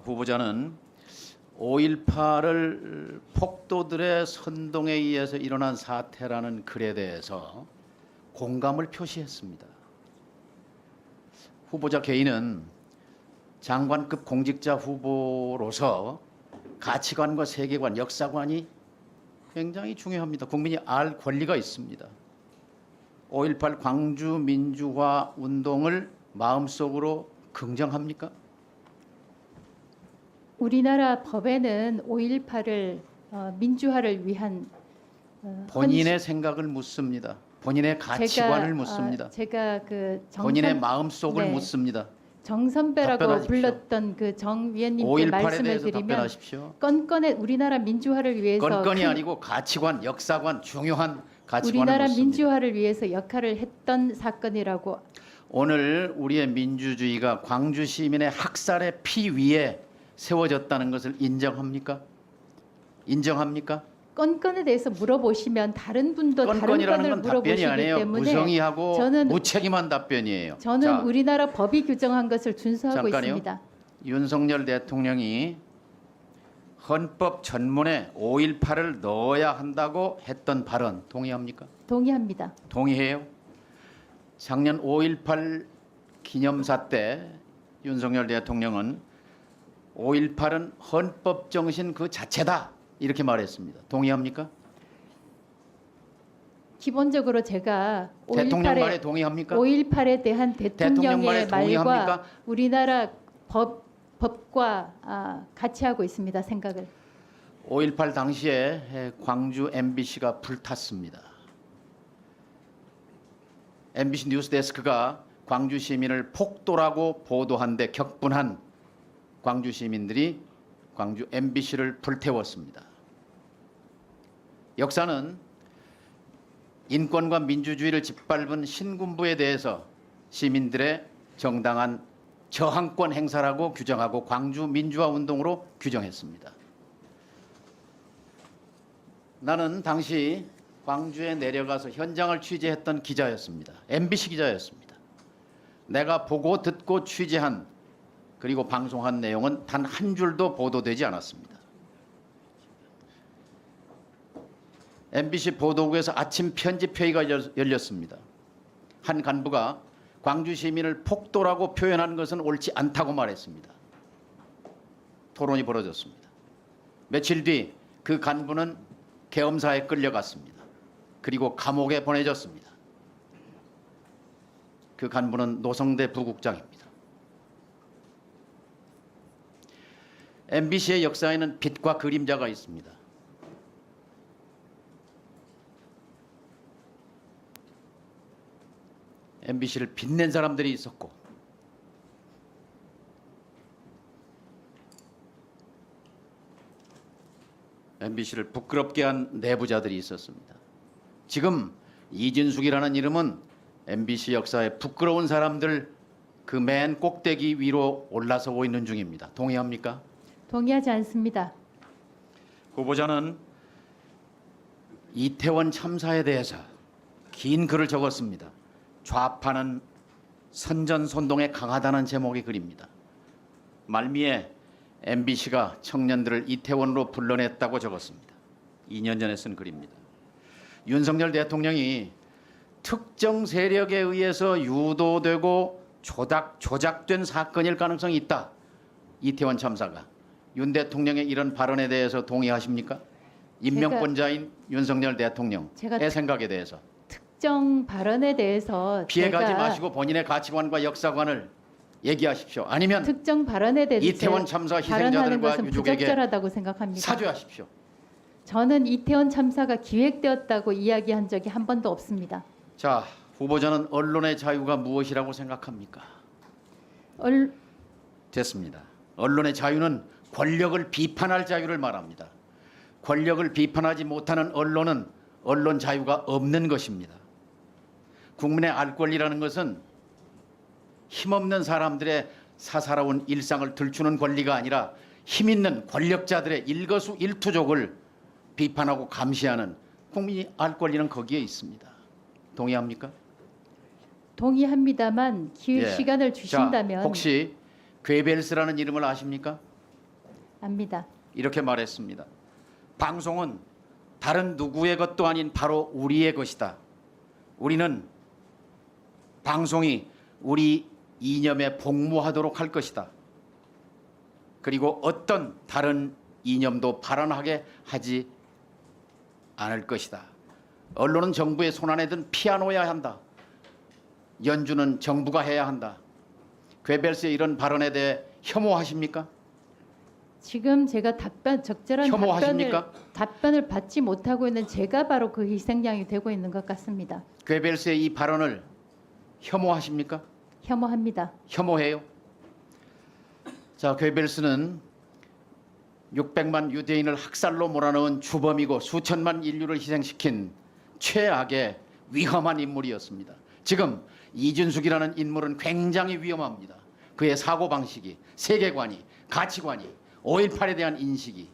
후보자는 5.18을 폭도들의 선동에 의해서 일어난 사태라는 글에 대해서 공감을 표시했습니다. 후보자 개인은 장관급 공직자 후보로서 가치관과 세계관, 역사관이 굉장히 중요합니다. 국민이 알 권리가 있습니다. 5.18 광주 민주화 운동을 마음속으로 긍정합니까? 우리나라 법에는 5.18을 민주화를 위한 본인의 생각을 묻습니다. 본인의 가치관을 묻습니다. 제가 그 본인의 마음속을 네. 묻습니다. 정선배라고 답변하십시오. 불렀던 그 정 위원님께 5.18에 말씀을 대해서 드리면 답변하십시오. 건건의 우리나라 민주화를 위해서 건건이 아니고 가치관, 역사관, 중요한 가치관을 우리나라 묻습니다. 민주화를 위해서 역할을 했던 사건이라고. 오늘 우리의 민주주의가 광주 시민의 학살의 피 위에 세워졌다는 것을 인정합니까? 인정합니까? 건건에 대해서 물어보시면 다른 분도 다른 건건이라는 건을 건 답변이 물어보시기 아니에요. 때문에 무성의하고 저는 무책임한 답변이에요. 저는 자, 우리나라 법이 규정한 것을 준수하고 잠깐요. 있습니다. 윤석열 대통령이 헌법 전문에 5.18을 넣어야 한다고 했던 발언 동의합니까? 동의합니다. 동의해요? 작년 5.18 기념사 때 윤석열 대통령은 5.18은 헌법 정신 그 자체다 이렇게 말했습니다. 동의합니까? 기본적으로 제가 대통령 말에 동의합니까? 5.18에 대한 대통령 말에 대통령의 말과 동의합니까? 우리나라 법과 같이 하고 있습니다. 생각을. 5.18 당시에 광주 MBC가 불탔습니다. MBC 뉴스데스크가 광주 시민을 폭도라고 보도한 데 격분한 광주 시민들이 광주 MBC를 불태웠습니다. 역사는 인권과 민주주의를 짓밟은 신군부에 대해서 시민들의 정당한 저항권 행사라고 규정하고 광주 민주화 운동으로 규정했습니다. 나는 당시 광주에 내려가서 현장을 취재했던 기자였습니다. MBC 기자였습니다. 내가 보고 듣고 취재한 그리고 방송한 내용은 단 한 줄도 보도되지 않았습니다. MBC 보도국에서 아침 편집회의가 열렸습니다. 한 간부가 광주 시민을 폭도라고 표현한 것은 옳지 않다고 말했습니다. 토론이 벌어졌습니다. 며칠 뒤 그 간부는 계엄사에 끌려갔습니다. 그리고 감옥에 보내졌습니다. 그 간부는 노성대 부국장입니다. MBC의 역사에는 빛과 그림자가 있습니다. MBC를 빛낸 사람들이 있었고 MBC를 부끄럽게 한 내부자들이 있었습니다. 지금 이진숙이라는 이름은 MBC 역사에 부끄러운 사람들 그 맨 꼭대기 위로 올라서고 있는 중입니다. 동의합니까? 동의하지 않습니다. 후보자는 이태원 참사에 대해서 긴 글을 적었습니다. 좌파는 선전선동에 강하다는 제목의 글입니다. 말미에 MBC가 청년들을 이태원으로 불러냈다고 적었습니다. 2년 전에 쓴 글입니다. 윤석열 대통령이 특정 세력에 의해서 유도되고 조작된 사건일 가능성이 있다. 이태원 참사가. 윤 대통령의 이런 발언에 대해서 동의하십니까? 임명권자인 윤석열 대통령의 생각에 대해서. 특정 발언에 대해서 피해가지 마시고 본인의 가치관과 역사관을 얘기하십시오. 아니면 특정 발언에 대해서 이태원 참사 발언하는 희생자들과 것은 유족에게 부적절하다고 생각합니다. 사죄하십시오. 저는 이태원 참사가 기획되었다고 이야기한 적이 한 번도 없습니다. 자, 후보자는 언론의 자유가 무엇이라고 생각합니까? 됐습니다. 언론의 자유는 권력을 비판할 자유를 말합니다. 권력을 비판하지 못하는 언론은 언론 자유가 없는 것입니다. 국민의 알 권리라는 것은 힘없는 사람들의 사사로운 일상을 들추는 권리가 아니라 힘있는 권력자들의 일거수일투족을 비판하고 감시하는 국민이 알 권리는 거기에 있습니다. 동의합니까? 동의합니다만 예. 시간을 주신다면 자, 혹시 괴벨스라는 이름을 아십니까? 압니다. 이렇게 말했습니다. 방송은 다른 누구의 것도 아닌 바로 우리의 것이다. 우리는 방송이 우리 이념에 복무하도록 할 것이다. 그리고 어떤 다른 이념도 발언하게 하지 않을 것이다. 언론은 정부의 손안에 든 피아노여야 한다. 연주는 정부가 해야 한다. 괴벨스의 이런 발언에 대해 혐오하십니까? 지금 제가 적절한 혐오하십니까? 답변을 받지 못하고 있는 제가 바로 그 희생양이 되고 있는 것 같습니다. 괴벨스의 이 발언을 혐오하십니까? 혐오합니다. 혐오해요. 자, 괴벨스는 600만 유대인을 학살로 몰아넣은 주범이고 수천만 인류를 희생시킨 최악의 위험한 인물이었습니다. 지금 이준숙이라는 인물은 굉장히 위험합니다. 그의 사고방식이, 세계관이, 가치관이, 5.18에 대한 인식이